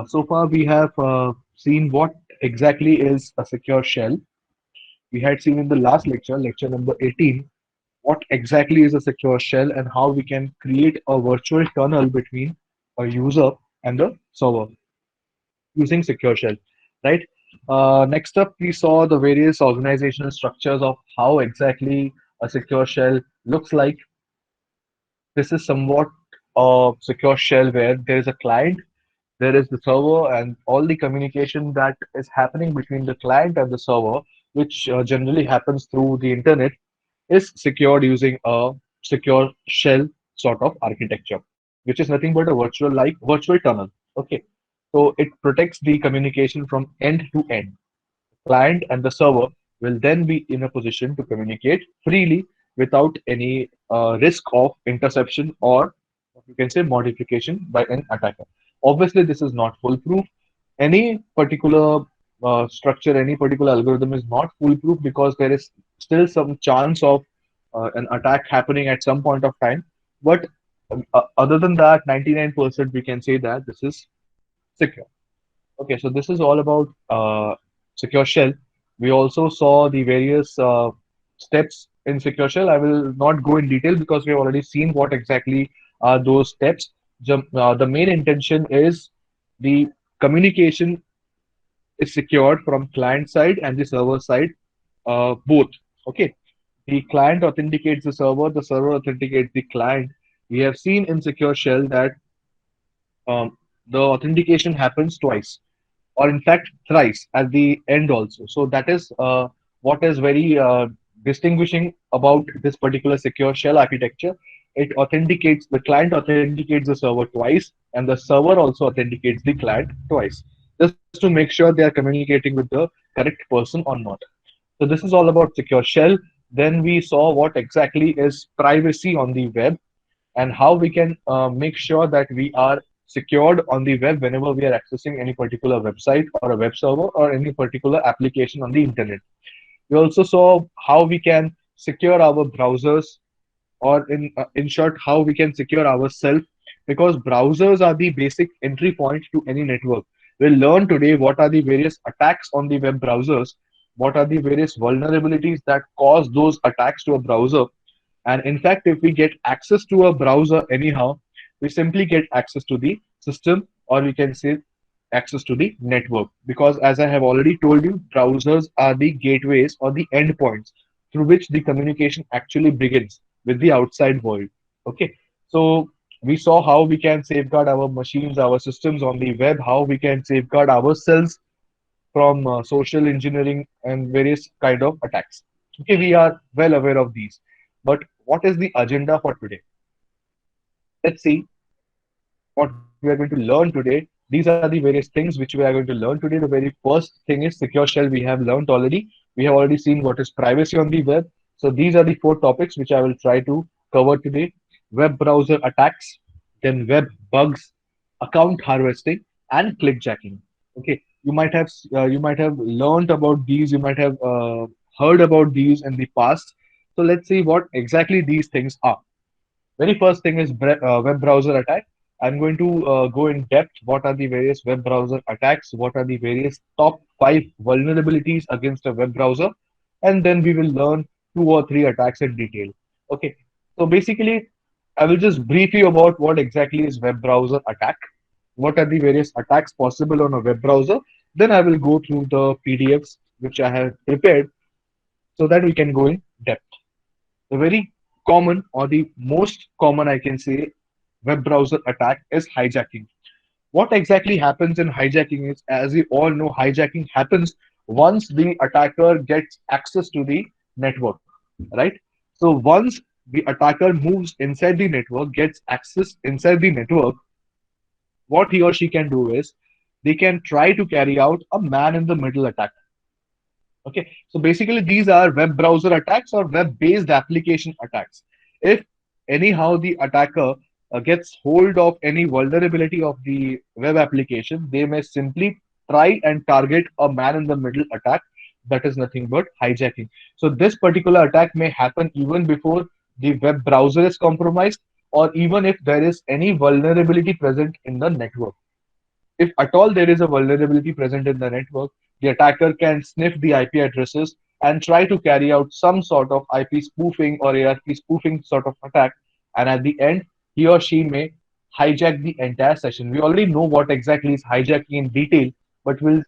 So far, we have seen what exactly is a secure shell. We had seen in the last lecture, lecture number 18, what exactly is a secure shell and how we can create a virtual tunnel between a user and the server using secure shell, right? Next up, we saw the various organizational structures of how exactly a secure shell looks like. This is somewhat a secure shell where there is a client, there is the server, and all the communication that is happening between the client and the server, which generally happens through the internet, is secured using a secure shell sort of architecture, which is nothing but a virtual tunnel. Okay, so it protects the communication from end to end. Client and the server will then be in a position to communicate freely without any risk of interception or you can say modification by an attacker. Obviously, this is not foolproof. Any particular structure, any particular algorithm is not foolproof because there is still some chance of an attack happening at some point of time. But other than that, 99% we can say that this is secure. Okay, so this is all about Secure Shell. We also saw the various steps in Secure Shell. I will not go in detail because we have already seen what exactly are those steps. The main intention is the communication is secured from client side and the server side, both. Okay, the client authenticates the server authenticates the client. We have seen in Secure Shell that the authentication happens twice or in fact thrice at the end also. So that is what is very distinguishing about this particular secure shell architecture. It authenticates the client authenticates the server twice, and the server also authenticates the client twice, just to make sure they are communicating with the correct person or not. So this is all about secure shell. Then we saw what exactly is privacy on the web and how we can make sure that we are secured on the web whenever we are accessing any particular website or a web server or any particular application on the internet. We also saw how we can secure our browsers or in short how we can secure ourselves because browsers are the basic entry point to any network. We'll learn today what are the various attacks on the web browsers, what are the various vulnerabilities that cause those attacks to a browser, and in fact, if we get access to a browser anyhow, we simply get access to the system, or we can say access to the network. Because as I have already told you, browsers are the gateways or the endpoints through which the communication actually begins with the outside world. Okay, so we saw how we can safeguard our machines, our systems on the web, how we can safeguard ourselves from social engineering and various kind of attacks. Okay, we are well aware of these. But what is the agenda for today? Let's see what we are going to learn today. These are the various things which we are going to learn today. The very first thing is secure shell. We have learned already. We have already seen what is privacy on the web. So these are the four topics which I will try to cover today. Web browser attacks, then web bugs, account harvesting, and clickjacking. Okay, you might have learned about these. You might have heard about these in the past. So let's see what exactly these things are. Very first thing is web browser attack. I'm going to go in depth. What are the various web browser attacks? What are the various top five vulnerabilities against a web browser? And then we will learn two or three attacks in detail. Okay. So basically, I will just brief you about what exactly is web browser attack. What are the various attacks possible on a web browser? Then I will go through the PDFs which I have prepared so that we can go in depth. The very common or the most common, I can say, web browser attack is hijacking. What exactly happens in hijacking is, as we all know, hijacking happens once the attacker gets access to the network, right? So once the attacker moves inside the network, gets access inside the network, what he or she can do is they can try to carry out a man in the middle attack. Okay, so basically these are web browser attacks or web-based application attacks. If anyhow the attacker gets hold of any vulnerability of the web application, they may simply try and target a man-in-the-middle attack. That is nothing but hijacking. So this particular attack may happen even before the web browser is compromised, or even if there is any vulnerability present in the network. If at all there is a vulnerability present in the network, the attacker can sniff the IP addresses and try to carry out some sort of IP spoofing or ARP spoofing sort of attack. And at the end, he or she may hijack the entire session. We already know what exactly is hijacking in detail, but we'll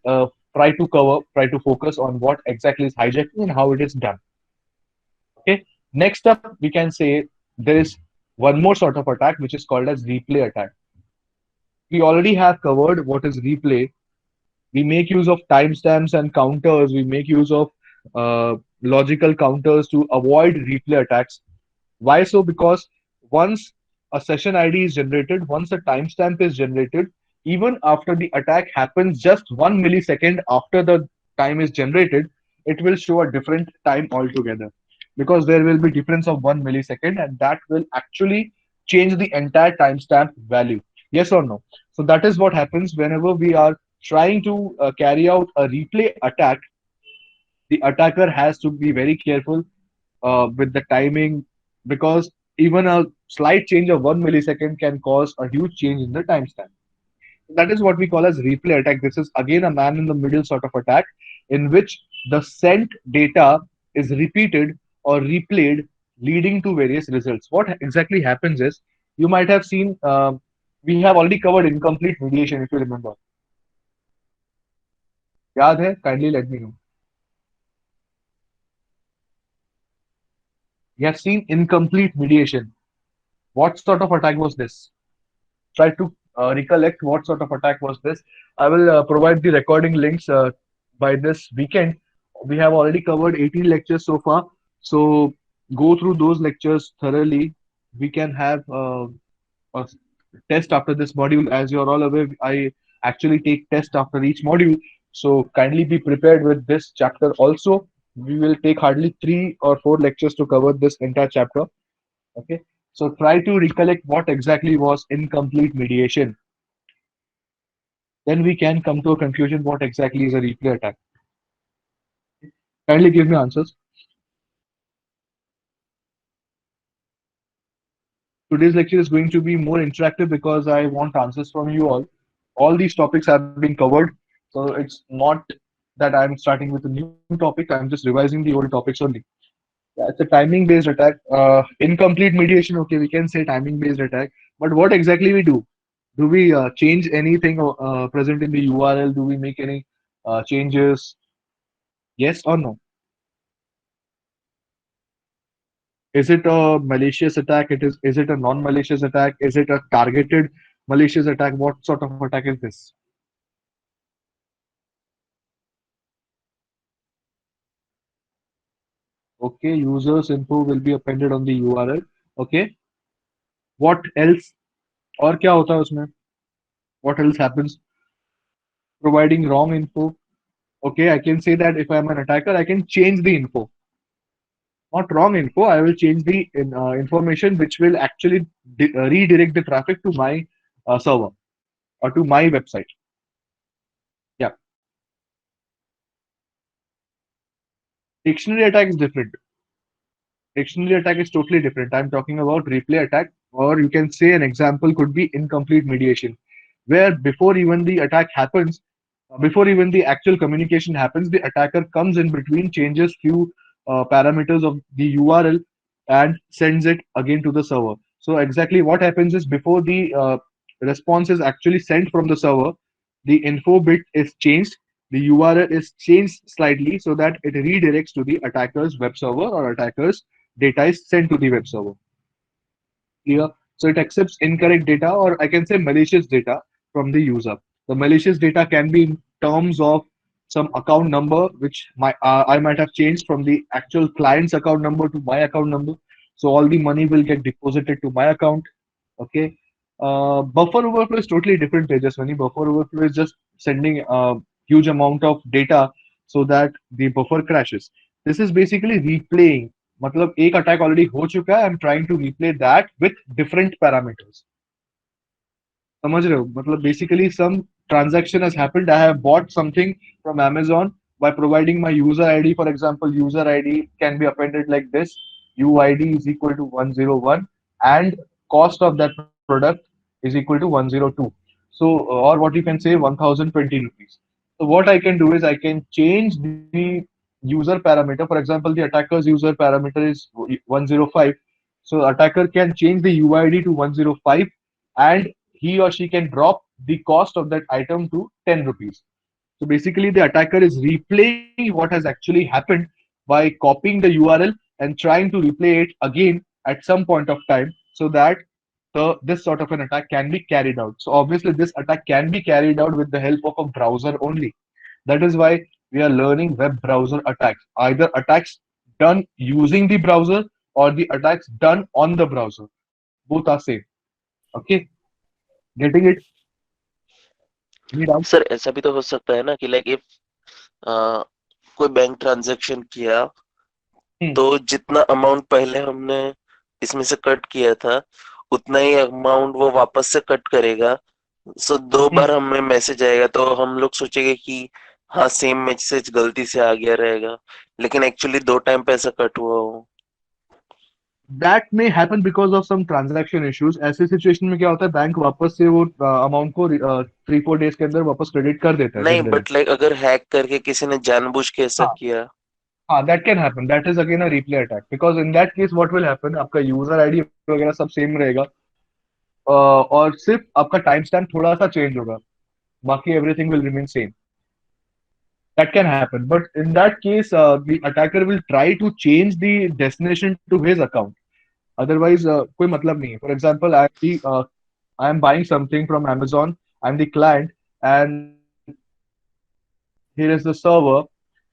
try to focus on what exactly is hijacking and how it is done. Okay. Next up, we can say there is one more sort of attack which is called as replay attack. We already have covered what is replay. We make use of timestamps and counters. We make use of logical counters to avoid replay attacks. Why so? Because once a session ID is generated, once a timestamp is generated, even after the attack happens just 1 millisecond after the time is generated, it will show a different time altogether. Because there will be difference of 1 millisecond, and that will actually change the entire timestamp value. Yes or no? So that is what happens whenever we are trying to carry out a replay attack. The attacker has to be very careful with the timing, because even a slight change of 1 millisecond can cause a huge change in the timestamp. That is what we call as replay attack. This is again a man in the middle sort of attack in which the sent data is repeated or replayed, leading to various results. What exactly happens is, you might have seen, we have already covered incomplete mediation, if you remember. याद है? Kindly let me know. We have seen incomplete mediation. What sort of attack was this? Try to recollect what sort of attack was this. I will provide the recording links by this weekend. We have already covered 18 lectures so far. So go through those lectures thoroughly. We can have a test after this module. As you're all aware, I actually take test after each module. So kindly be prepared with this chapter also. We will take hardly 3 or 4 lectures to cover this entire chapter. Okay. So try to recollect what exactly was incomplete mediation. Then we can come to a conclusion what exactly is a replay attack. Kindly give me answers. Today's lecture is going to be more interactive because I want answers from you all. All these topics have been covered, so it's not that I'm starting with a new topic. I'm just revising the old topics only. Yeah, it's a timing-based attack. Incomplete mediation. Okay, we can say timing-based attack. But what exactly we do? Do we change anything present in the URL? Do we make any changes? Yes or no? Is it a malicious attack? Is it a non-malicious attack? Is it a targeted malicious attack? What sort of attack is this? Okay, users info will be appended on the URL. Okay, what else? और क्या होता है उसमें? What else happens? Providing wrong info. Okay, I can say that if I'm an attacker, I can change the info. Not wrong info. I will change the information which will actually redirect the traffic to my server or to my website. Yeah, dictionary attack is different. Dictionary attack is totally different. I'm talking about replay attack, or you can say an example could be incomplete mediation, where before even the attack happens, before even the actual communication happens, the attacker comes in between, changes few parameters of the URL, and sends it again to the server. So exactly what happens is, before the response is actually sent from the server, the info bit is changed, the URL is changed slightly so that it redirects to the attacker's web server, or attacker's data is sent to the web server. Clear? So it accepts incorrect data, or I can say malicious data from the user. The malicious data can be in terms of some account number which I might have changed from the actual client's account number to my account number. So all the money will get deposited to my account. Okay. Buffer overflow is totally different, Tejaswani. Buffer overflow is just sending a huge amount of data so that the buffer crashes. This is basically replaying. मतलब एक attack already हो चुका है, I am trying to replay that with different parameters. समझ रहे हो? मतलब basically some transaction has happened. I have bought something from Amazon by providing my user ID. For example, user ID can be appended like this: UID is equal to 101, and cost of that product is equal to 102. So, or what you can say 1020 rupees. So what I can do is I can change the user parameter. For example, the attacker's user parameter is 105. So attacker can change the UID to 105, and he or she can drop the cost of that item to 10 rupees. So basically, the attacker is replaying what has actually happened by copying the URL and trying to replay it again at some point of time so that this sort of an attack can be carried out. So obviously, this attack can be carried out with the help of a browser only. That is why we are learning web browser attacks, either attacks done using the browser or the attacks done on the browser. Both are same. Okay, getting it? Any doubt? Sir ऐसा भी तो हो सकता है ना कि like if कोई bank transaction किया Hmm. तो जितना अमाउंट पहले हमने इसमें से कट किया था उतना ही अमाउंट वो वापस से कट करेगा। सो दो Hmm. बार हमें मैसेज आएगा तो हम लोग सोचेंगे कि हाँ सेम मैसेज गलती से आ गया रहेगा, लेकिन एक्चुअली दो टाइम पैसा कट हुआ हो। That may happen because of some transaction issues. ऐसे सिचुएशन में क्या होता है, बैंक वापस से वो अमाउंट को 3-4 डेज के अंदर वापस क्रेडिट कर देता है नहीं जनरली। बट लाइक अगर हैक करके किसी ने जानबूझ के ऐसा हाँ, किया। हाँ, that can happen, that is again a replay attack, because in that case what will happen, आपका यूजर आईडी वगैरह सब सेम रहेगा, और सिर्फ आपका टाइम स्टैम्प थोड़ा सा चेंज होगा, बाकी everything will remain same. That can happen, but in that case, the attacker will try to change the destination to his account. Otherwise, कोई मतलब नहीं है. For example, I am buying something from Amazon. I'm the client, and here is the server.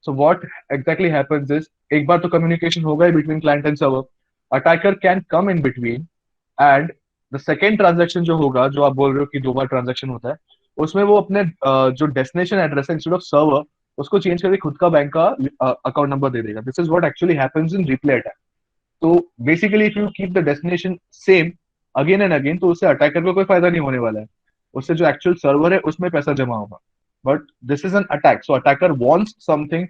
So what exactly happens is, एक बार तो communication होगा ही between client and server. Attacker can come in between, and the second transaction जो होगा, जो आप बोल रहे हो कि 2 बार ट्रांजेक्शन होता है, उसमें वो अपने जो डेस्टिनेशन एड्रेस है, इंस्टेड ऑफ सर्वर, उसको चेंज करके खुद का बैंक का अकाउंट नंबर दे देगा. This is what actually happens in replay attack. तो basically if you keep the destination same again and again, तो उससे अटैकर को कोई फायदा नहीं होने वाला है. उससे जो एक्चुअल सर्वर है उसमें पैसा जमा होगा. But this is an attack, so attacker wants something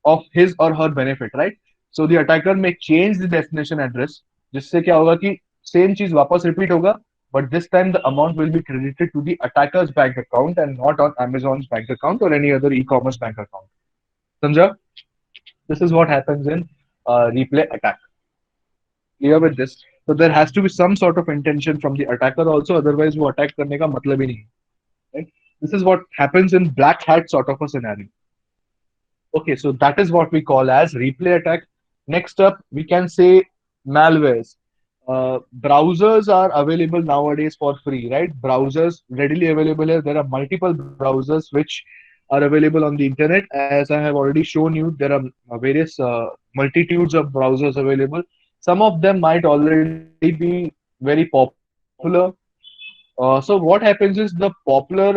of his or her benefit, right? So the attacker may change the destination address, जिससे क्या होगा कि सेम चीज वापस रिपीट होगा, but this time the amount will be credited to the attacker's bank account and not on Amazon's bank account or any other e-commerce bank account. समझा? This is what happens in replay attack. Clear with this? So there has to be some sort of intention from the attacker also, otherwise वो attack करने का मतलब ही नहीं है, right? This is what happens in black hat sort of a scenario. Okay, so that is what we call as replay attack. Next up, we can say malwares. Browsers are available nowadays for free, right? Browsers readily available here. There are multiple browsers which are available on the internet. As I have already shown you, there are various multitudes of browsers available. Some of them might already be very popular. So what happens is the popular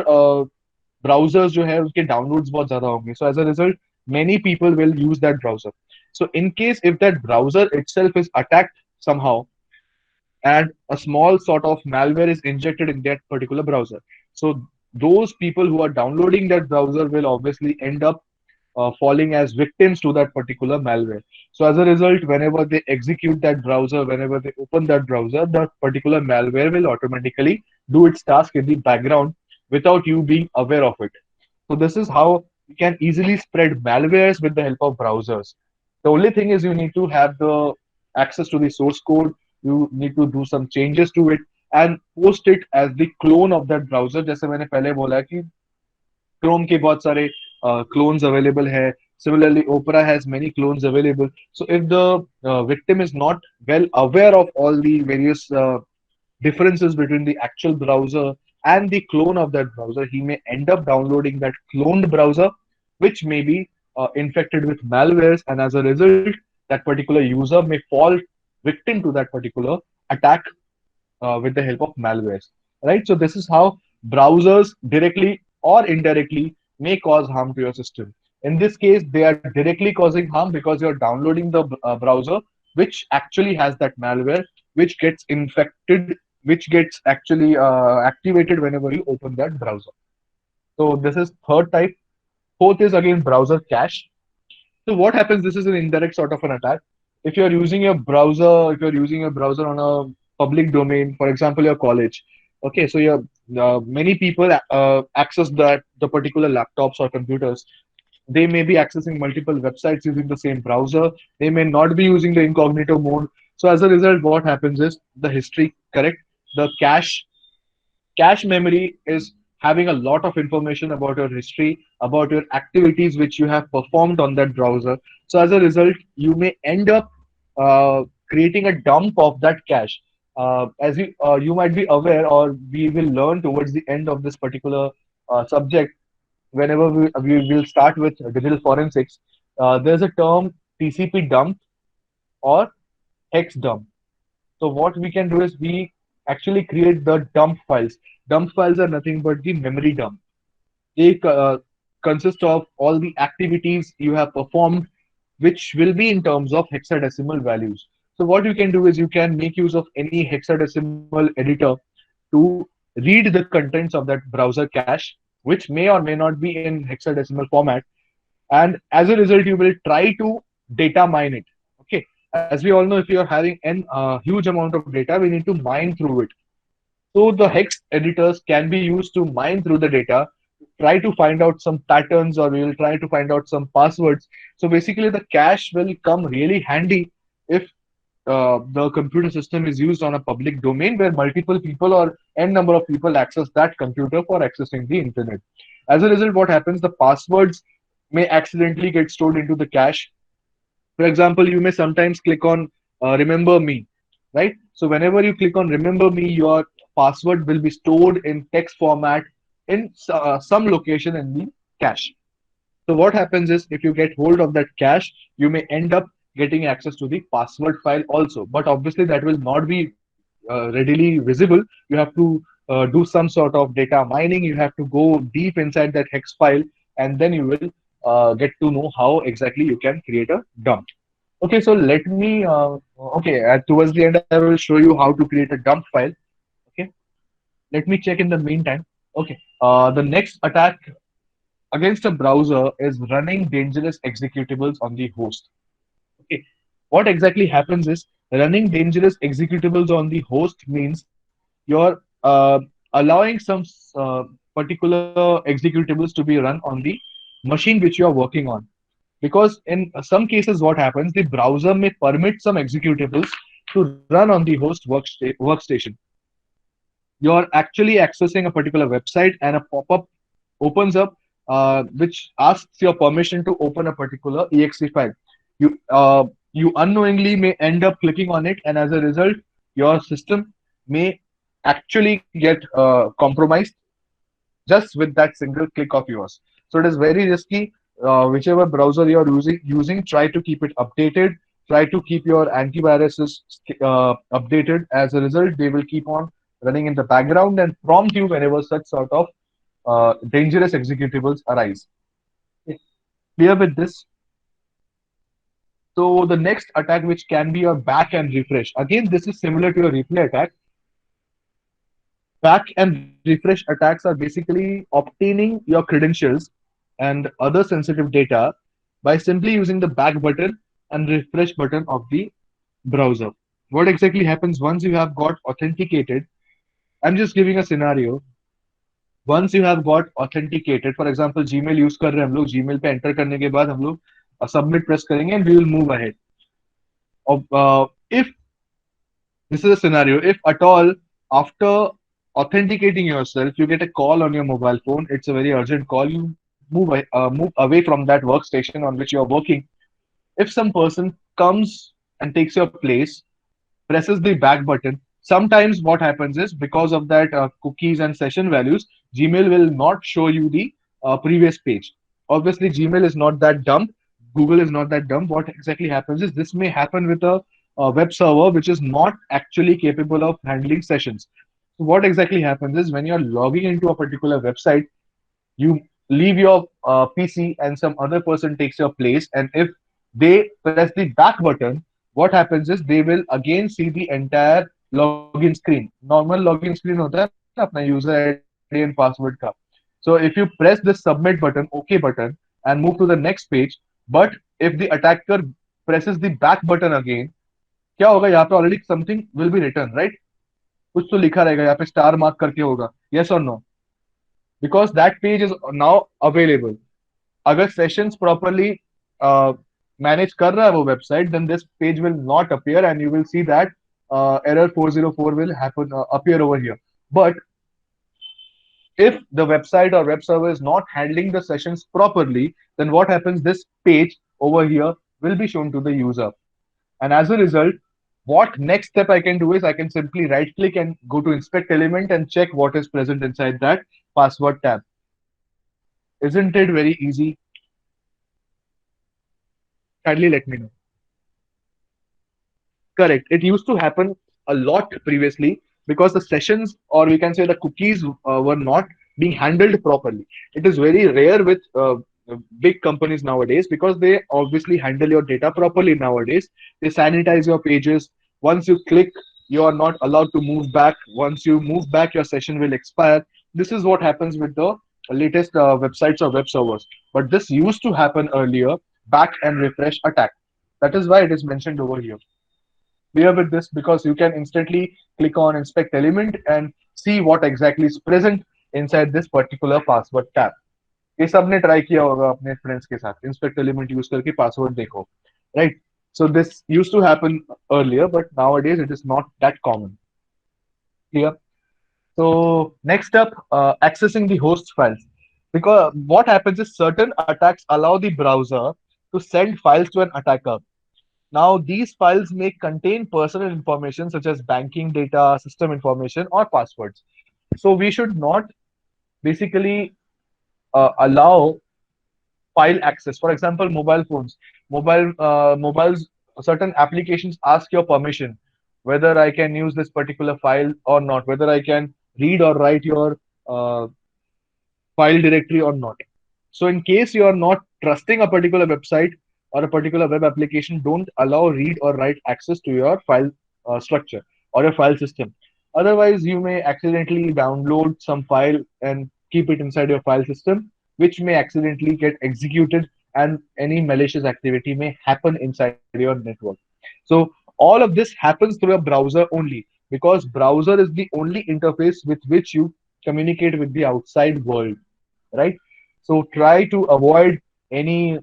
browsers जो है उसके downloads बहुत ज्यादा होंगे. So as a result, many people will use that browser. So in case if that browser itself is attacked somehow, and a small sort of malware is injected in that particular browser, so those people who are downloading that browser will obviously end up falling as victims to that particular malware. So as a result, whenever they execute that browser, whenever they open that browser, that particular malware will automatically do its task in the background without you being aware of it. So this is how you can easily spread malwares with the help of browsers. The only thing is you need to have the access to the source code. You need to do some changes to it and post it as the clone of that browser. जैसे मैंने पहले बोला कि Chrome के बहुत सारे clones available है. Similarly, Opera has many clones available. So if the victim is not well aware of all the various differences between the actual browser and the clone of that browser, he may end up downloading that cloned browser, which may be infected with malwares, and as a result, that particular user may fall victim to that particular attack with the help of malwares, right? So this is how browsers directly or indirectly may cause harm to your system. In this case, they are directly causing harm because you're downloading the browser, which actually has that malware, which gets infected, which gets actually activated whenever you open that browser. So this is third type. Fourth is again browser cache. So what happens? This is an indirect sort of an attack. If you're using your browser, if you're using your browser on a public domain, for example, your college. Okay, so Many people access the particular laptops or computers. They may be accessing multiple websites using the same browser. They may not be using the incognito mode. So as a result, what happens is the history correct, the cache memory is having a lot of information about your history, about your activities which you have performed on that browser. So as a result, you may end up creating a dump of that cache. As you might be aware, or we will learn towards the end of this particular subject, whenever we will start with digital forensics, there's a term TCP dump or hex dump. So what we can do is we actually create the dump files. Dump files are nothing but the memory dump. They consist of all the activities you have performed, which will be in terms of hexadecimal values. So what you can do is you can make use of any hexadecimal editor to read the contents of that browser cache, which may or may not be in hexadecimal format, and as a result you will try to data mine it. Okay, as we all know, if you are having an huge amount of data, we need to mine through it. So the hex editors can be used to mine through the data, try to find out some patterns, or we will try to find out some passwords. So basically the cache will come really handy if the computer system is used on a public domain where multiple people or n number of people access that computer for accessing the internet. As a result, what happens? The passwords may accidentally get stored into the cache. For example, you may sometimes click on remember me, right? So whenever you click on remember me, your password will be stored in text format in some location in the cache. So what happens is if you get hold of that cache, you may end up getting access to the password file also. But obviously that will not be readily visible. You have to do some sort of data mining. You have to go deep inside that hex file, and then you will get to know how exactly you can create a dump. Okay, so let me. Okay, towards the end, I will show you how to create a dump file. Okay, let me check in the meantime. Okay, the next attack against a browser is running dangerous executables on the host. Okay, what exactly happens is running dangerous executables on the host means you're allowing some particular executables to be run on the machine which you are working on. Because in some cases, what happens, the browser may permit some executables to run on the host workstation. You're actually accessing a particular website and a pop-up opens up which asks your permission to open a particular exe file. You unknowingly may end up clicking on it, and as a result, your system may actually get compromised just with that single click of yours. So it is very risky. Whichever browser you are using, try to keep it updated. Try to keep your antiviruses updated. As a result, they will keep on running in the background and prompt you whenever such sort of dangerous executables arise. Okay, clear with this? So the next attack, which can be a back and refresh. Again, this is similar to a replay attack. Back and refresh attacks are basically obtaining your credentials and other sensitive data by simply using the back button and refresh button of the browser. What exactly happens once you have got authenticated? I'm just giving a scenario. Once you have got authenticated, for example, Gmail use कर रहे हैं हम लोग, Gmail पे enter करने के बाद हम लोग submit press करेंगे and we will move ahead. If this is a scenario, if at all after authenticating yourself, you get a call on your mobile phone, it's a very urgent call, you move away from that workstation on which you're working. If some person comes and takes your place, presses the back button, sometimes what happens is because of that cookies and session values, Gmail will not show you the previous page. Obviously, Gmail is not that dumb. Google is not that dumb. What exactly happens is this may happen with a web server which is not actually capable of handling sessions. So what exactly happens is when you're logging into a particular website, you leave your PC and some other person takes your place. And if they press the back button, what happens is they will again see the entire login screen. Normal login screen होता है ना अपना user ID and password का. So if you press the submit button, OK button, and move to the next page, but if the attacker presses the back button again, क्या होगा यहाँ पे already something will be written, right? कुछ तो लिखा रहेगा, यहाँ पे स्टार मार्क करके होगा, यस और no, because that page is now available. अगर सेशंस प्रॉपरली मैनेज कर रहा है वो website, then this page will not appear and you will see that error 404 will happen appear over here. But if the website or web server is not handling the sessions properly, then what happens? This page over here will be shown to the user. And as a result, what next step I can do is I can simply right click and go to inspect element and check what is present inside that password tab. Isn't it very easy? Kindly let me know. Correct. It used to happen a lot previously because the sessions, or we can say the cookies, were not being handled properly. It is very rare with big companies nowadays because they obviously handle your data properly nowadays. They sanitize your pages. Once you click, you are not allowed to move back. Once you move back, your session will expire. This is what happens with the latest websites or web servers. But this used to happen earlier, back and refresh attack. That is why it is mentioned over here. Clear with this, because you can instantly click on inspect element and see what exactly is present inside this particular password tab. ये सबने try किया होगा अपने friends के साथ inspect element use करके password देखो, right? So this used to happen earlier, but nowadays it is not that common. Clear? So next up, accessing the host files. Because what happens is certain attacks allow the browser to send files to an attacker. Now, these files may contain personal information such as banking data, system information, or passwords. So we should not basically allow file access. For example, mobile phones, mobiles, certain applications ask your permission whether I can use this particular file or not, whether I can read or write your uh, file directory or not. So in case you are not trusting a particular website or a particular web application, don't allow read or write access to your file structure or your file system. Otherwise, you may accidentally download some file and keep it inside your file system, which may accidentally get executed and any malicious activity may happen inside your network. So all of this happens through a browser only, because browser is the only interface with which you communicate with the outside world, right? So try to avoid any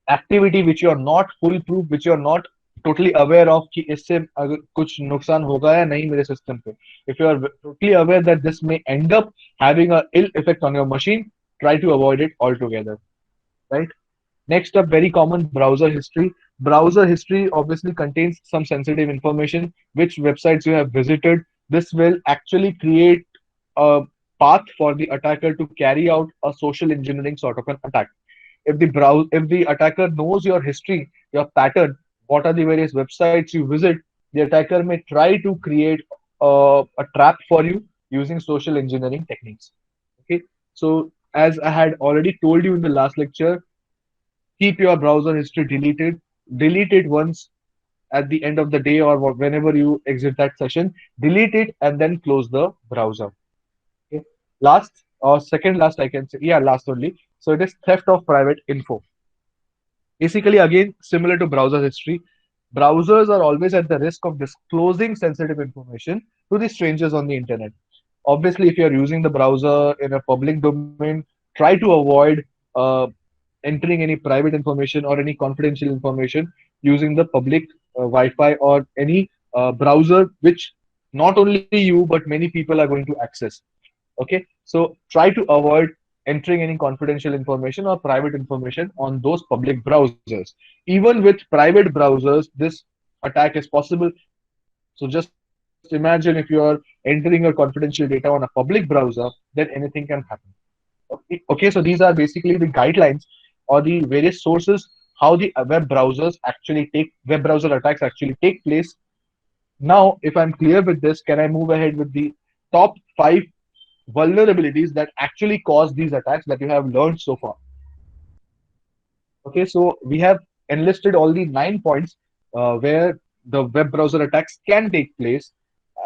activity which you are not foolproof, which you are not totally aware of कि इससे अगर कुछ नुकसान होगा या नहीं मेरे system पे. If you are totally aware that this may end up having a ill effect on your machine, try to avoid it altogether, right? Next up, very common, browser history. Browser history obviously contains some sensitive information, which websites you have visited. This will actually create a path for the attacker to carry out a social engineering sort of an attack. If the attacker knows your history, your pattern, what are the various websites you visit, the attacker may try to create a trap for you using social engineering techniques. Okay, so as I had already told you in the last lecture, keep your browser history deleted. Delete it once at the end of the day or whenever you exit that session. Delete it and then close the browser. Okay. Last or second last, I can say, yeah, last only. So it is theft of private info. Basically, again, similar to browser history, browsers are always at the risk of disclosing sensitive information to the strangers on the internet. Obviously, if you're using the browser in a public domain, try to avoid uh, entering any private information or any confidential information using the public Wi-Fi or any browser which not only you but many people are going to access. Okay, so try to avoid entering any confidential information or private information on those public browsers. Even with private browsers, this attack is possible. So just imagine if you are entering your confidential data on a public browser, then anything can happen. Okay, so these are basically the guidelines or the various sources how the web browser attacks actually take place. Now, if I'm clear with this, can I move ahead with the top five vulnerabilities that actually cause these attacks that you have learned so far? Okay, so we have enlisted all the 9 points where the web browser attacks can take place,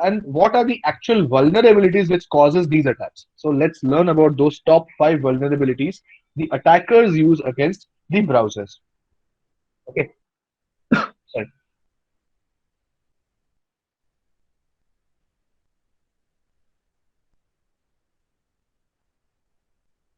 and what are the actual vulnerabilities which causes these attacks. So let's learn about those top five vulnerabilities the attackers use against the browsers. Okay, sorry.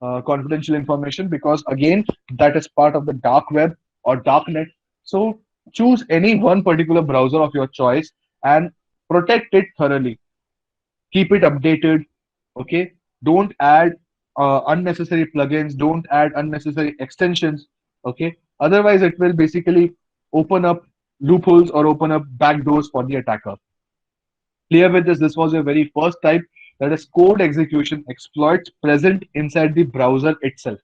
confidential information, because again, that is part of the dark web or dark net. So choose any one particular browser of your choice and protect it thoroughly. Keep it updated. Okay, don't add unnecessary plugins, don't add unnecessary extensions. Okay, otherwise it will basically open up loopholes or open up backdoors for the attacker. Clear with this was your very first type, that is code execution exploits present inside the browser itself.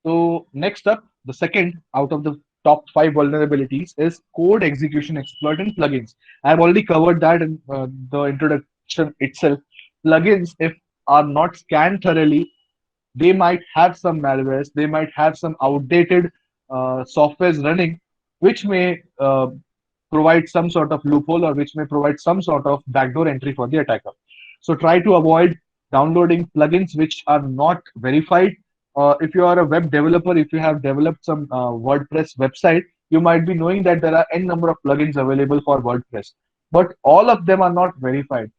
So next up, the second out of the top five vulnerabilities is code execution exploit in plugins. I've already covered that in the introduction itself. Plugins, if are not scanned thoroughly, they might have some malwares, they might have some outdated softwares running, which may provide some sort of loophole, or which may provide some sort of backdoor entry for the attacker. So try to avoid downloading plugins which are not verified. If you are a web developer, if you have developed some WordPress website, you might be knowing that there are n number of plugins available for WordPress, but all of them are not verified.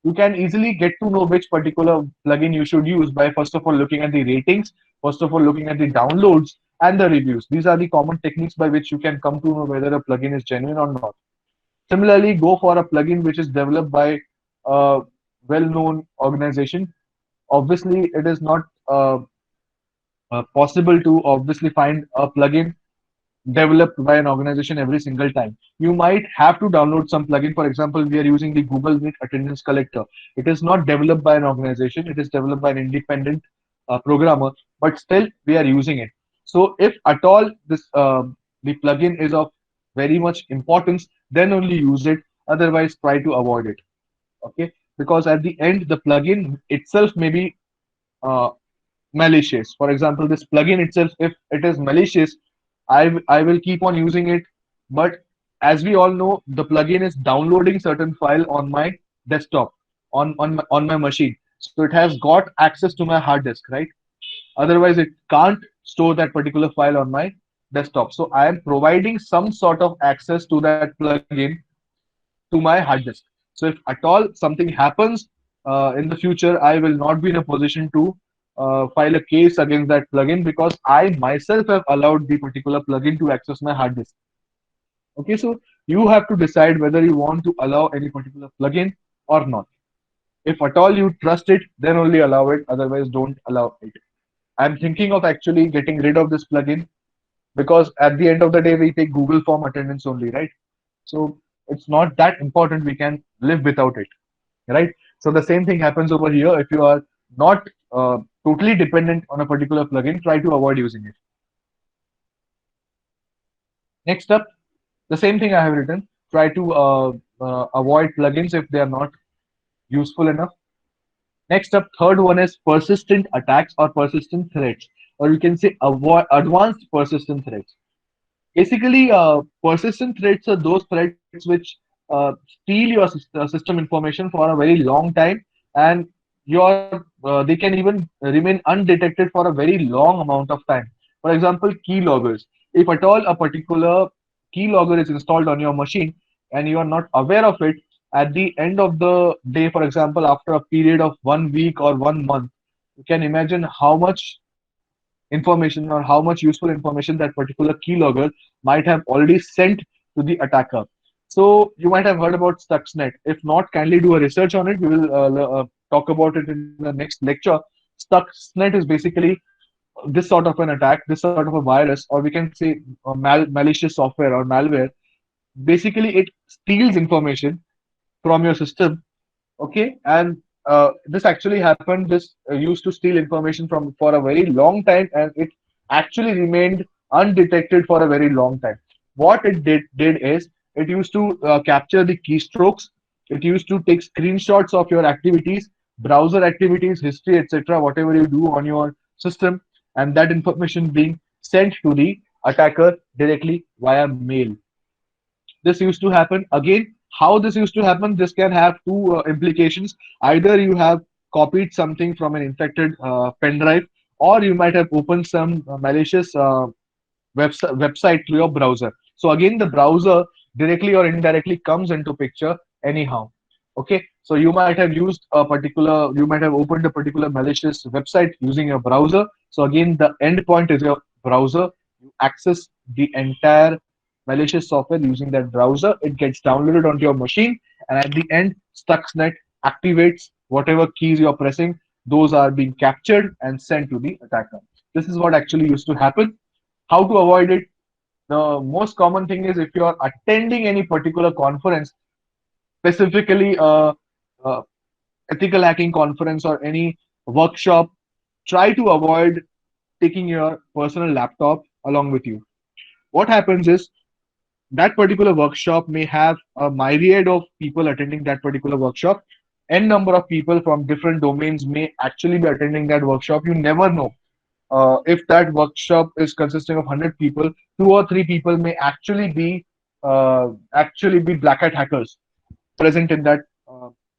You can easily get to know which particular plugin you should use by first of all looking at the ratings, first of all looking at the downloads and the reviews. These are the common techniques by which you can come to know whether a plugin is genuine or not. Similarly, go for a plugin which is developed by a well-known organization. Obviously, it is not possible to obviously find a plugin developed by an organization every single time. You might have to download some plugin. For example, we are using the Google Meet Attendance Collector. It is not developed by an organization. It is developed by an independent programmer, but still we are using it. So if at all this the plugin is of very much importance, then only use it. Otherwise, try to avoid it. Okay, because at the end, the plugin itself may be uh, malicious. For example, this plugin itself, if it is malicious, I will keep on using it. But as we all know, the plugin is downloading certain file on my desktop, on my machine. So it has got access to my hard disk, right? Otherwise, it can't store that particular file on my desktop. So I am providing some sort of access to that plugin to my hard disk. So if at all something happens in the future, I will not be in a position to file a case against that plugin, because I myself have allowed the particular plugin to access my hard disk. Okay, so you have to decide whether you want to allow any particular plugin or not. If at all you trust it, then only allow it. Otherwise, don't allow it. I'm thinking of actually getting rid of this plugin, because at the end of the day, we take Google Form attendance only, right? So it's not that important. We can live without it, right? So the same thing happens over here. If you are not totally dependent on a particular plugin, try to avoid using it. Next up, the same thing I have written. Try to avoid plugins if they are not useful enough. Next up, third one is persistent attacks or persistent threats, or you can say avoid advanced persistent threats. Basically, persistent threats are those threats which steal your system information for a very long time, and they can even remain undetected for a very long amount of time. For example, keyloggers. If at all a particular keylogger is installed on your machine and you are not aware of it, at the end of the day, for example, after a period of 1 week or 1 month, you can imagine how much information or how much useful information that particular keylogger might have already sent to the attacker. So you might have heard about Stuxnet. If not, kindly do a research on it. We will talk about it in the next lecture. Stuxnet is basically this sort of an attack, this sort of a virus, or we can say malicious software or malware. Basically, it steals information from your system. Okay, and this actually happened. This used to steal information from for a very long time, and it actually remained undetected for a very long time. What it did is it used to capture the keystrokes. It used to take screenshots of your activities, browser activities, history, etc., whatever you do on your system, and that information being sent to the attacker directly via mail. This used to happen again. How this used to happen, this can have two implications. Either you have copied something from an infected pen drive, or you might have opened some malicious website to your browser. So again, the browser directly or indirectly comes into picture anyhow. Okay, so you might have opened a particular malicious website using your browser. So again, the endpoint is your browser. You access the entire malicious software using that browser. It gets downloaded onto your machine, and at the end, Stuxnet activates whatever keys you're pressing. Those are being captured and sent to the attacker. This is what actually used to happen. How to avoid it? The most common thing is if you are attending any particular conference, specifically a ethical hacking conference or any workshop, try to avoid taking your personal laptop along with you. What happens is that particular workshop may have a myriad of people attending that particular workshop. N number of people from different domains may actually be attending that workshop. You never know. If that workshop is consisting of 100 people, two or three people may actually be black hat hackers present in that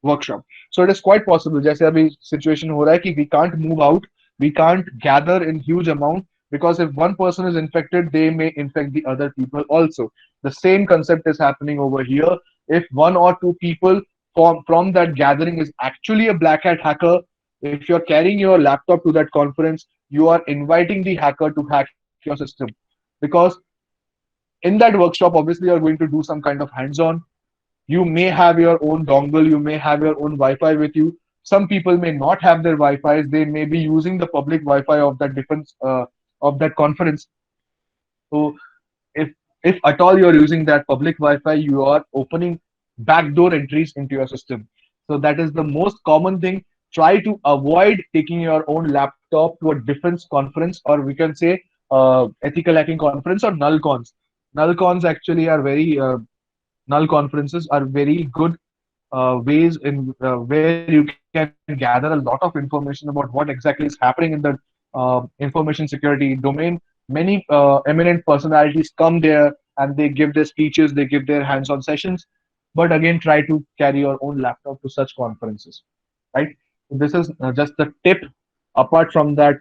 workshop. So it is quite possible. जैसे अभी situation हो रहा है कि we can't move out, we can't gather in huge amount because if one person is infected, they may infect the other people also. The same concept is happening over here. If one or two people from that gathering is actually a black hat hacker, if you're carrying your laptop to that conference, you are inviting the hacker to hack your system because in that workshop, obviously, you're going to do some kind of hands on. You may have your own dongle, you may have your own Wi-Fi with you. Some people may not have their Wi-Fi's. They may be using the public Wi-Fi of that difference of that conference. So if if at all you're using that public Wi-Fi, you are opening backdoor entries into your system. So that is the most common thing. Try to avoid taking your own laptop to a defense conference, or we can say ethical hacking conference or null cons. Null cons actually are very null conferences are very good ways in where you can gather a lot of information about what exactly is happening in the information security domain. Many eminent personalities come there and they give their speeches, they give their hands-on sessions. But again, try to carry your own laptop to such conferences, right? So this is just the tip. Apart from that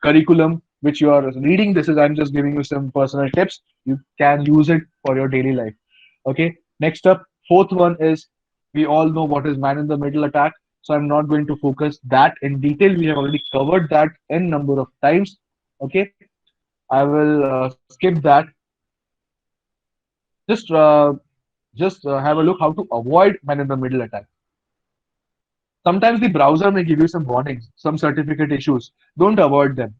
curriculum which you are reading, this is I'm just giving you some personal tips. You can use it for your daily life. Okay. Next up, fourth one is we all know what is man in the middle attack. So I'm not going to focus that in detail. We have already covered that n number of times. Okay. I will skip that. Just uh, just have a look how to avoid man in the middle attack. Sometimes the browser may give you some warnings, some certificate issues. Don't avoid them.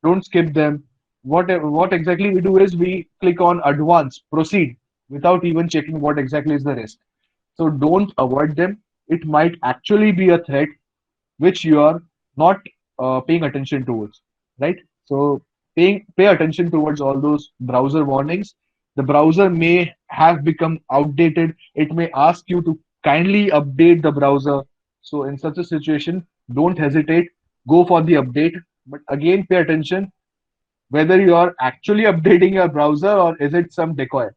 Don't skip them. What exactly we do is we click on advance, proceed, without even checking what exactly is the risk. So don't avoid them. It might actually be a threat which you are not paying attention towards, right? So pay attention towards all those browser warnings. The browser may have become outdated. It may ask you to kindly update the browser. So in such a situation, don't hesitate. Go for the update. But again, pay attention whether you are actually updating your browser or is it some decoy.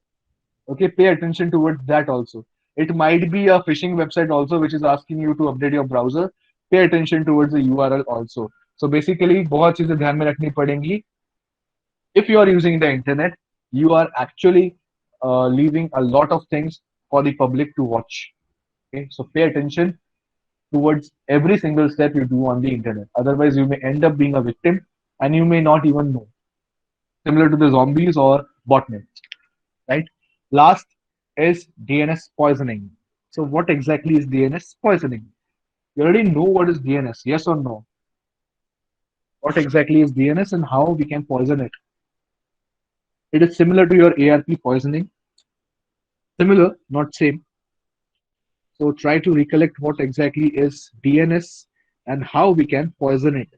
Okay, pay attention towards that also. It might be a phishing website also which is asking you to update your browser. Pay attention towards the URL also. So basically बहुत चीजें ध्यान में रखनी पड़ेंगी. If you are using the internet, you are actually leaving a lot of things for the public to watch. Okay, so pay attention towards every single step you do on the internet. Otherwise, you may end up being a victim and you may not even know. Similar to the zombies or botnets, right? Last is DNS poisoning. So what exactly is DNS poisoning? You already know what is DNS, yes or no? What exactly is DNS and how we can poison it? It is similar to your ARP poisoning. Similar, not same. So try to recollect what exactly is DNS and how we can poison it.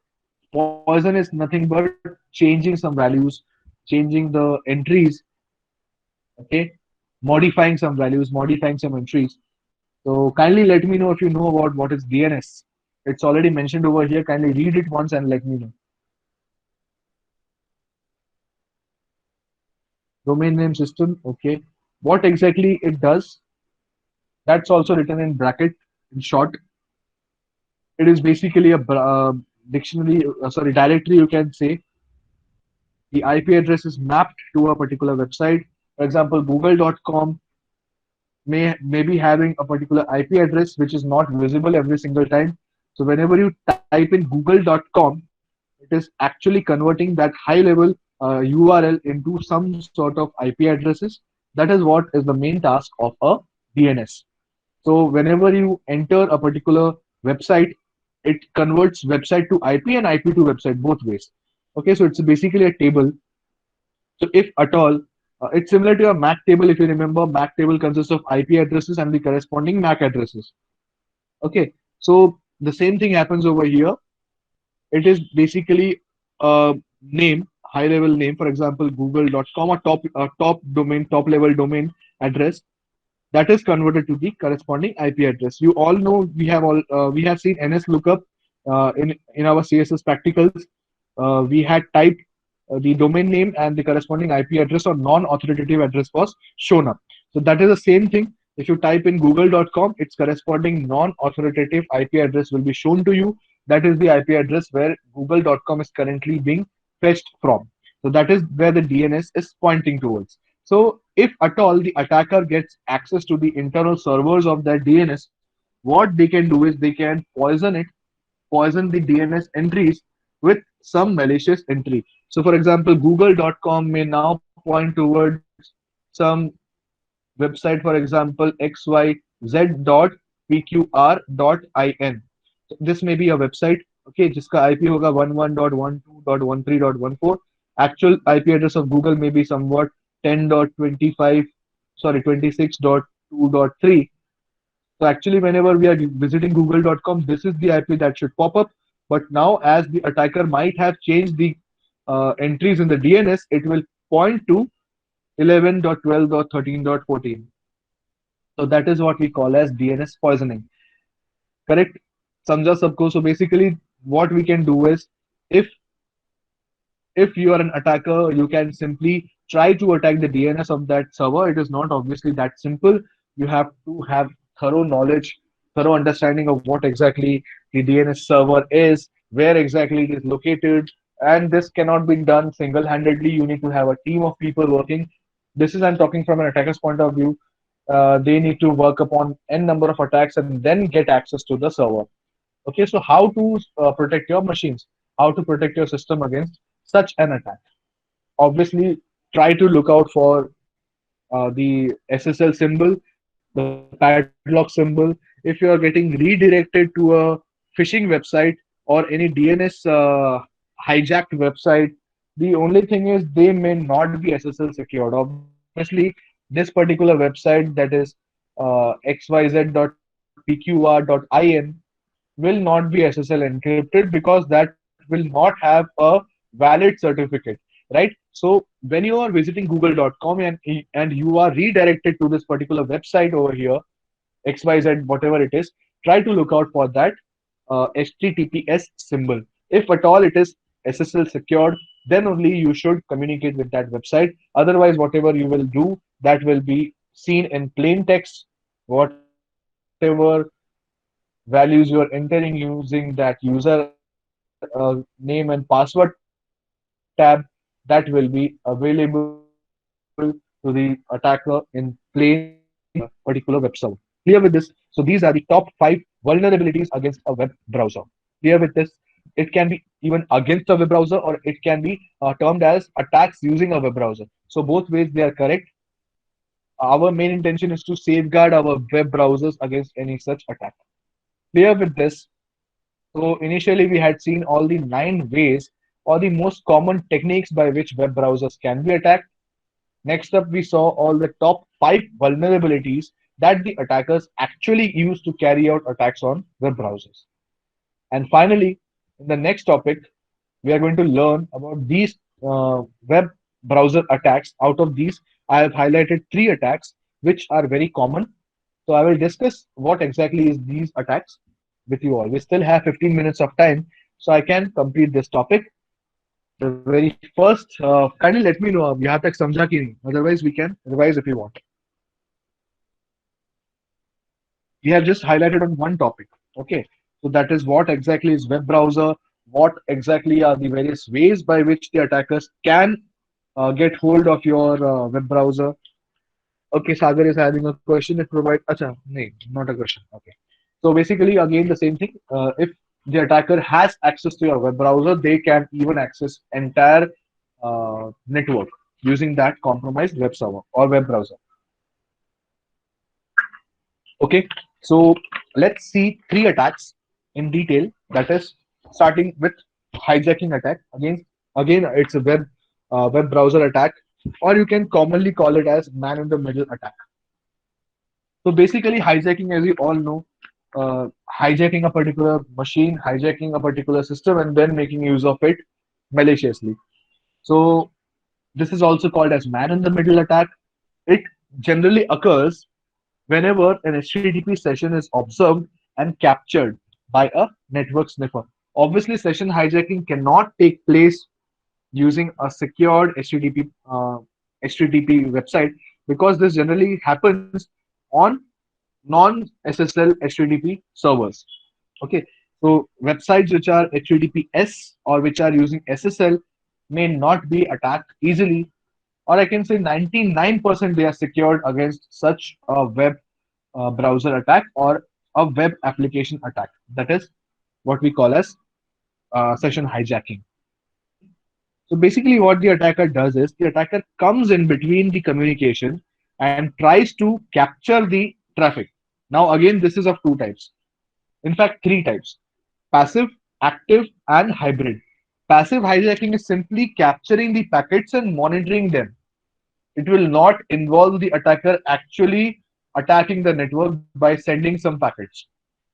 Poison is nothing but changing some values, changing the entries, okay, modifying some values, modifying some entries. So kindly let me know if you know about what is DNS. It's already mentioned over here. Kindly read it once and let me know. Domain name system, okay. What exactly it does? That's also written in bracket. In short, it is basically a dictionary, sorry, directory. You can say the IP address is mapped to a particular website. For example, google.com. maybe having a particular IP address which is not visible every single time. So whenever you type in google.com, it is actually converting that high level URL into some sort of IP addresses. That is what is the main task of a DNS. So whenever you enter a particular website, it converts website to IP and IP to website both ways. Okay, so it's basically a table. So if at all, it's similar to a MAC table. If you remember, MAC table consists of IP addresses and the corresponding MAC addresses. Okay, so the same thing happens over here. It is basically a name, high level name, for example, google.com, or top domain, top level domain address that is converted to the corresponding IP address. You all know we have seen NS lookup in our CSS practicals. We had typed the domain name and the corresponding IP address or non-authoritative address was shown up. So that is the same thing. If you type in google.com, its corresponding non-authoritative IP address will be shown to you. That is the IP address where google.com is currently being fetched from. So that is where the DNS is pointing towards. So if at all the attacker gets access to the internal servers of that DNS, what they can do is they can poison the DNS entries with some malicious entry. So for example, google.com may now point towards some website, for example, xyz.pqr.in. So this may be a website, okay, जिसका IP होगा 11.12.13.14. Actual IP address of Google may be somewhat 10.25, sorry, 26.2.3. So actually, whenever we are visiting google.com, this is the IP that should pop up. But now, as the attacker might have changed the entries in the DNS, it will point to 11.12.13.14. So that is what we call as DNS poisoning. Correct? Samjha sabko. So basically, what we can do is, if if you are an attacker, you can simply try to attack the DNS of that server. It is not obviously that simple. You have to have thorough knowledge, thorough understanding of what exactly the DNS server is, where exactly it is located, and this cannot be done single-handedly. You need to have a team of people working. This is I'm talking from an attacker's point of view. They need to work upon n number of attacks and then get access to the server. Okay, so how to protect your machines, how to protect your system against such an attack. Obviously, try to look out for the SSL symbol, the padlock symbol. If you are getting redirected to a phishing website or any DNS hijacked website, the only thing is they may not be SSL secured. Obviously, this particular website that is xyz.pqr.in will not be SSL encrypted because that will not have a valid certificate, right? So when you are visiting google.com and you are redirected to this particular website over here, XYZ, whatever it is, try to look out for that HTTPS symbol. If at all it is SSL secured, then only you should communicate with that website. Otherwise, whatever you will do, that will be seen in plain text. Whatever values you are entering using that user name and password tab, that will be available to the attacker in plain text in that particular website. Clear with this? So these are the top 5 vulnerabilities against a web browser. Clear with this? It can be even against a web browser, or it can be termed as attacks using a web browser. So both ways they are correct. Our main intention is to safeguard our web browsers against any such attack. Clear with this? So initially we had seen all the 9 ways or the most common techniques by which web browsers can be attacked. Next up, we saw all the top 5 vulnerabilities that the attackers actually use to carry out attacks on web browsers. And finally, in the next topic, we are going to learn about these web browser attacks. Out of these, I have highlighted 3 attacks which are very common. So I will discuss what exactly is these attacks with you all. We still have 15 minutes of time, so I can complete this topic. The very first, kindly let me know अब यहाँ तक समझा कि नहीं. Otherwise, we can revise if you want. We have just highlighted on one topic. Okay, so that is what exactly is web browser. What exactly are the various ways by which the attackers can get hold of your web browser. Okay, Sagar is having a question. It provide. Acha, no, not a question. Okay. So basically, again, the same thing. If the attacker has access to your web browser, they can even access entire network using that compromised web server or web browser. Okay. So let's see three attacks in detail. That is starting with hijacking attack. Again, it's a web browser attack, or you can commonly call it as man in the middle attack. So basically, hijacking, as you all know, hijacking a particular machine, hijacking a particular system, and then making use of it maliciously. So this is also called as man-in-the-middle attack. It generally occurs whenever an HTTP session is observed and captured by a network sniffer. Obviously, session hijacking cannot take place using a secured HTTP website because this generally happens on non-SSL HTTP servers. Okay, so websites which are HTTPS or which are using SSL may not be attacked easily, or I can say 99% they are secured against such a web browser attack or a web application attack. That is what we call as session hijacking. So basically, what the attacker does is the attacker comes in between the communication and tries to capture the traffic. Now, again, this is of two types. In fact, three types: passive, active, and hybrid. Passive hijacking is simply capturing the packets and monitoring them. It will not involve the attacker actually attacking the network by sending some packets.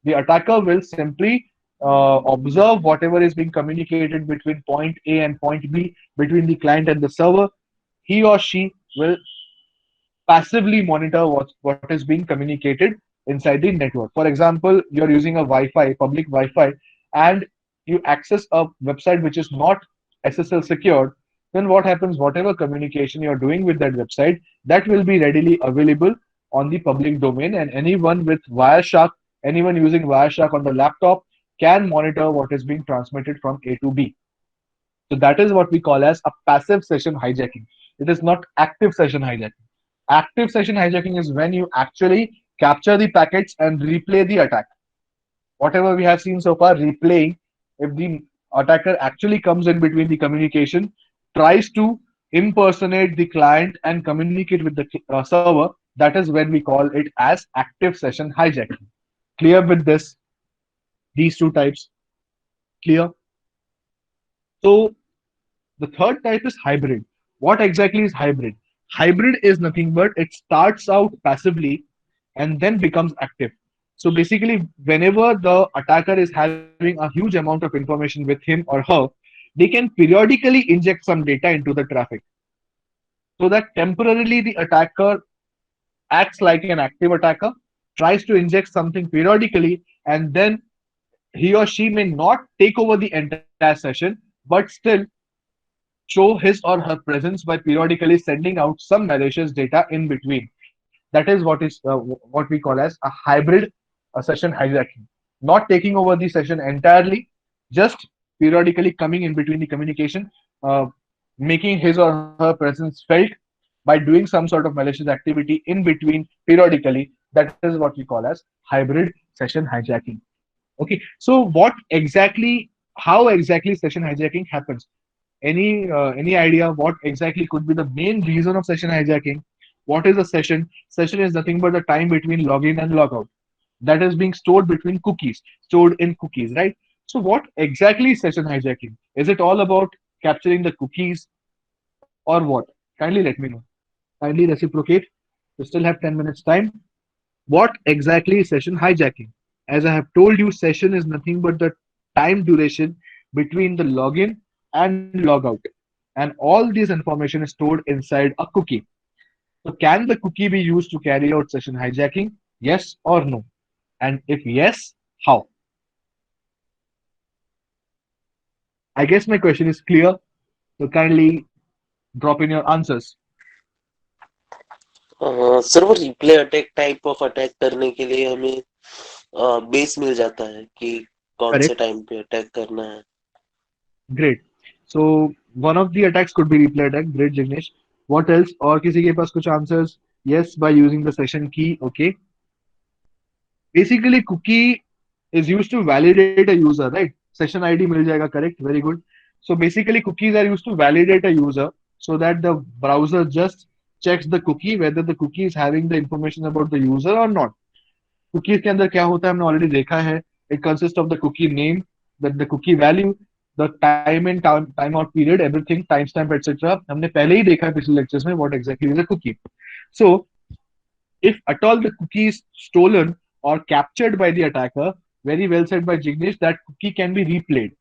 The attacker will simply observe whatever is being communicated between point A and point B, between the client and the server. He or she will passively monitor what is being communicated inside the network. For example, you're using a Wi-Fi, public Wi-Fi, and you access a website which is not SSL secured. Then what happens? Whatever communication you're doing with that website, that will be readily available on the public domain, and anyone with Wireshark, anyone using Wireshark on the laptop can monitor what is being transmitted from A to B. So that is what we call as a passive session hijacking. It is not active session hijacking. Active session hijacking is when you actually capture the packets and replay the attack. Whatever we have seen so far, replaying, if the attacker actually comes in between the communication, tries to impersonate the client and communicate with the server, that is when we call it as active session hijacking. Clear with this? These two types? Clear? So the third type is hybrid. What exactly is hybrid? Hybrid is nothing but it starts out passively and then becomes active. So basically, whenever the attacker is having a huge amount of information with him or her, they can periodically inject some data into the traffic so that temporarily the attacker acts like an active attacker, tries to inject something periodically, and then he or she may not take over the entire session, but still show his or her presence by periodically sending out some malicious data in between. That is what we call as a hybrid session hijacking. Not taking over the session entirely, just periodically coming in between the communication, uh, making his or her presence felt by doing some sort of malicious activity in between periodically. That is what we call as hybrid session hijacking. Okay, so what exactly, how exactly session hijacking happens? Any idea what exactly could be the main reason of session hijacking? What is a session? Session is nothing but the time between login and logout that is being stored between cookies, stored in cookies, right? So what exactly is session hijacking? Is it all about capturing the cookies or what? Kindly let me know. Kindly reciprocate. We still have 10 minutes time. What exactly is session hijacking? As I have told you, session is nothing but the time duration between the login and logout. And all this information is stored inside a cookie. So can the cookie be used to carry out session hijacking? Yes or no? And if yes, how? I guess my question is clear. So kindly drop in your answers. Sir वो replay attack type of attack करने के लिए हमें base मिल जाता है कि कौन से Correct. टाइम पे अटैक करना है. Great. So one of the attacks could be replay attack. Great, Jignesh. What else? और किसी के पास कुछ answers? Yes, by using the session key. Okay. Basically, cookie is used to validate a user, right? Session ID मिल जाएगा, correct? Very good. So basically, cookies are used to validate a user so that the browser just checks the cookie whether the cookie is having the information about the user or not. Cookies के अंदर क्या होता है हमने already देखा है. It consists of the cookie name, the cookie value, the time and time out period, everything, timestamp, etc. हमने पहले ही देखा है पिछले lectures में what exactly is a cookie. So if at all the cookie is stolen or captured by the attacker, very well said by Jignesh, that cookie can be replayed.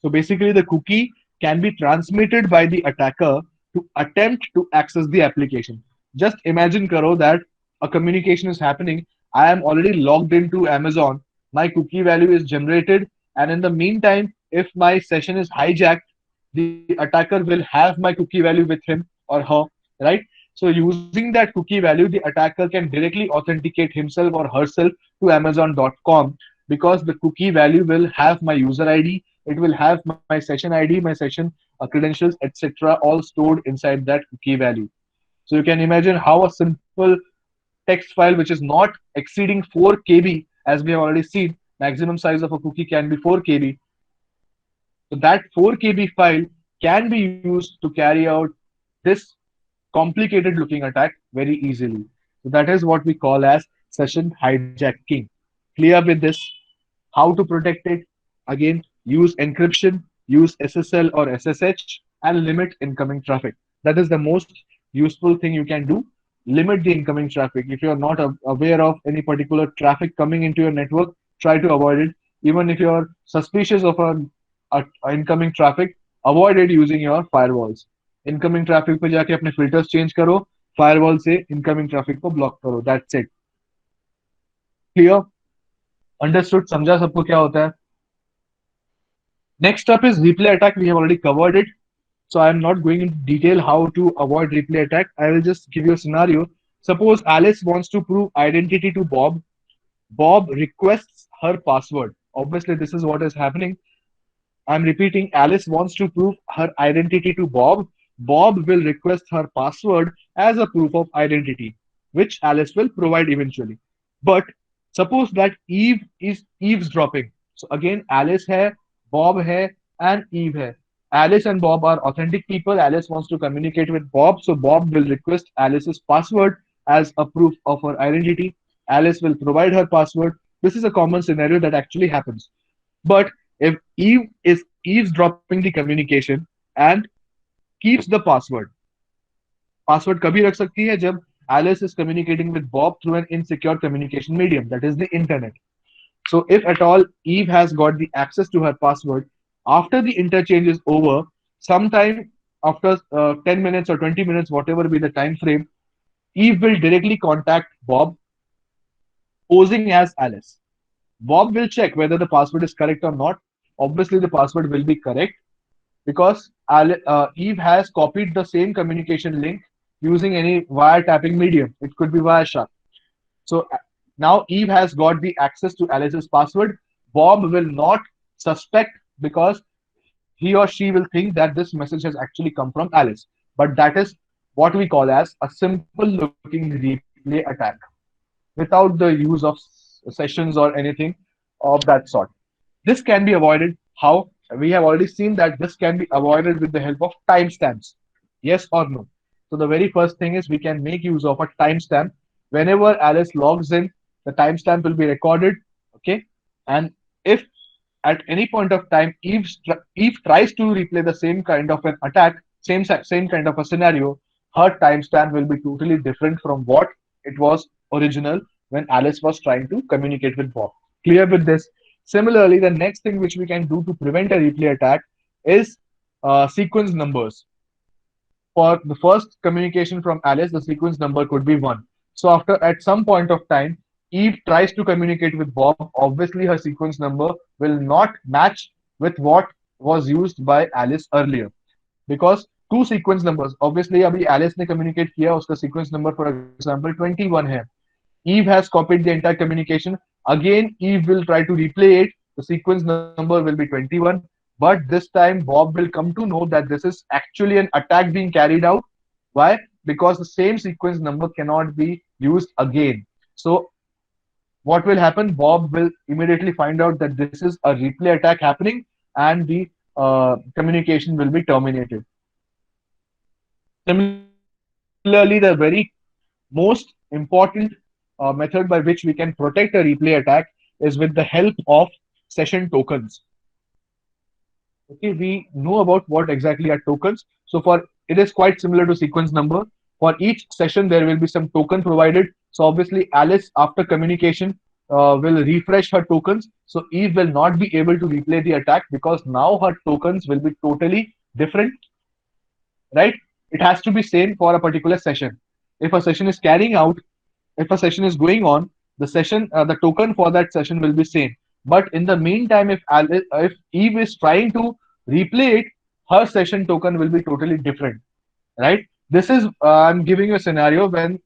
So basically, the cookie can be transmitted by the attacker to attempt to access the application. Just imagine, Karo, that a communication is happening. I am already logged into Amazon. My cookie value is generated, and in the meantime, if my session is hijacked, the attacker will have my cookie value with him or her, right? So using that cookie value, the attacker can directly authenticate himself or herself to Amazon.com because the cookie value will have my user ID, it will have my session ID, my session credentials, etc., all stored inside that cookie value. So you can imagine how a simple text file, which is not exceeding 4 KB, as we have already seen, maximum size of a cookie can be 4 KB. So that 4 KB file can be used to carry out this complicated looking attack very easily. So that is what we call as session hijacking. Clear with this? How to protect it? Again, use encryption, use SSL or SSH, and limit incoming traffic. That is the most useful thing you can do. Limit the incoming traffic. If you are not aware of any particular traffic coming into your network, try to avoid it. Even if you are suspicious of a incoming traffic, avoid it using your firewalls. Incoming traffic पे जाके अपने filters change करो, firewall से incoming traffic को block करो. That's it. Clear? Understood? समझा सबको क्या होता है? Next up is replay attack. We have already covered it. So I'm not going into detail how to avoid replay attack. I will just give you a scenario. Suppose Alice wants to prove identity to Bob. Bob requests her password. Obviously, this is what is happening. I'm repeating, Alice wants to prove her identity to Bob. Bob will request her password as a proof of identity, which Alice will provide eventually. But suppose that Eve is eavesdropping. So again, Alice hai, Bob hai, and Eve hai. Alice and Bob are authentic people. Alice wants to communicate with Bob, so Bob will request Alice's password as a proof of her identity. Alice will provide her password. This is a common scenario that actually happens. But if Eve is eavesdropping the communication and keeps the password, password कभी रख सकती है जब Alice is communicating with Bob through an insecure communication medium, that is the internet. So if at all Eve has got the access to her password, after the interchange is over, sometime after 10 minutes or 20 minutes, whatever be the time frame, Eve will directly contact Bob posing as Alice. Bob will check whether the password is correct or not. Obviously, the password will be correct because Eve has copied the same communication link using any wiretapping medium. It could be Wireshark. So now Eve has got the access to Alice's password. Bob will not suspect because he or she will think that this message has actually come from Alice. But that is what we call as a simple looking replay attack without the use of sessions or anything of that sort. This can be avoided. How? We have already seen that this can be avoided with the help of timestamps. Yes or no? So the very first thing is we can make use of a timestamp. Whenever Alice logs in, the timestamp will be recorded. Okay. And if at any point of time Eve tries to replay the same kind of an attack, same kind of a scenario, her timestamp will be totally different from what it was original when Alice was trying to communicate with Bob. Clear with this? Similarly, the next thing which we can do to prevent a replay attack is sequence numbers. For the first communication from Alice, the sequence number could be 1. So after at some point of time, Eve tries to communicate with Bob. Obviously, her sequence number will not match with what was used by Alice earlier. Because two sequence numbers, obviously अभी Alice ने communicate किया, उसका sequence number for example 21 है. Eve has copied the entire communication. Again, Eve will try to replay it. The sequence number will be 21. But this time, Bob will come to know that this is actually an attack being carried out. Why? because the same sequence number cannot be used again. So what will happen? Bob will immediately find out that this is a replay attack happening, and the communication will be terminated. Similarly, the very most important method by which we can protect a replay attack is with the help of session tokens. Okay, we know about what exactly are tokens. So for it is quite similar to sequence number. For each session, there will be some token provided. So obviously, Alice after communication will refresh her tokens. So Eve will not be able to replay the attack because now her tokens will be totally different, right? It has to be same for a particular session. If a session is carrying out, if a session is going on, the token for that session will be same. But in the meantime, if Eve is trying to replay it, her session token will be totally different, right? This is I'm giving you a scenario when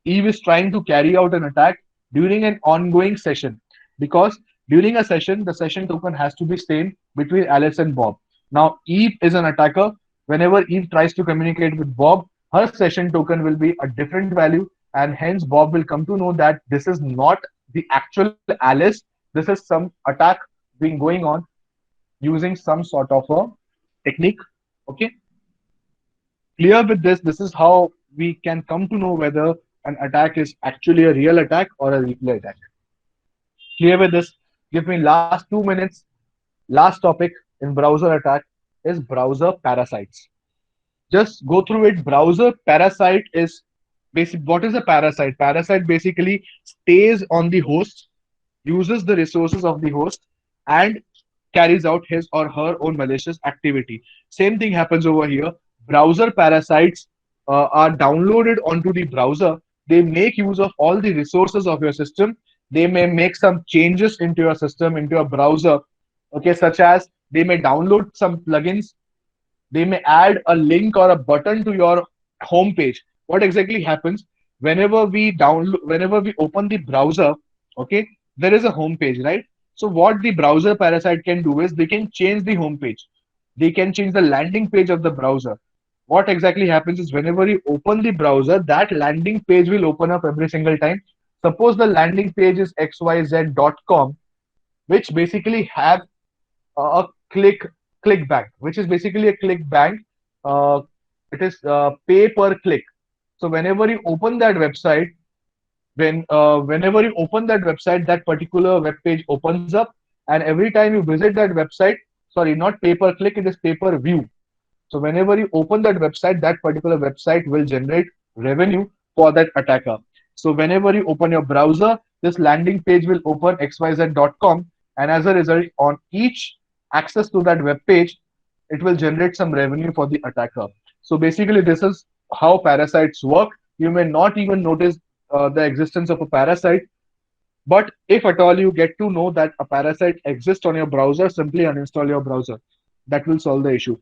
Eve is trying to carry out an attack during an ongoing session, because during a session, the session token has to be same between Alice and Bob. Now, Eve is an attacker. Whenever Eve tries to communicate with Bob, her session token will be a different value, and hence Bob will come to know that this is not the actual Alice. This is some attack being going on using some sort of a technique. Okay, clear with this. This is how we can come to know whether an attack is actually a real attack or a replay attack. Clear with this. Give me last 2 minutes. Last topic in browser attack is browser parasites. Just go through it. Browser parasite is basic. What is a parasite? Parasite basically stays on the host, uses the resources of the host, and carries out his or her own malicious activity. Same thing happens over here. Browser parasites are downloaded onto the browser. They make use of all the resources of your system. They may make some changes into your system, into your browser, okay, such as they may download some plugins, they may add a link or a button to your home page. What exactly happens whenever we open the browser, okay, there is a home page, right? So what the browser parasite can do is they can change the home page, they can change the landing page of the browser. What exactly happens is whenever you open the browser, that landing page will open up every single time. Suppose the landing page is xyz.com, which basically have a click bank, which is basically a click bank. Uh, it is pay per click. So whenever you open that website, whenever you open that website, that particular web page opens up, and every time you visit that website, sorry, not pay per click, it is pay per view. So whenever you open that website, that particular website will generate revenue for that attacker. So whenever you open your browser, this landing page will open xyz.com, and as a result, on each access to that web page, it will generate some revenue for the attacker. So basically, this is how parasites work. You may not even notice the existence of a parasite, but if at all you get to know that a parasite exists on your browser, simply uninstall your browser. That will solve the issue.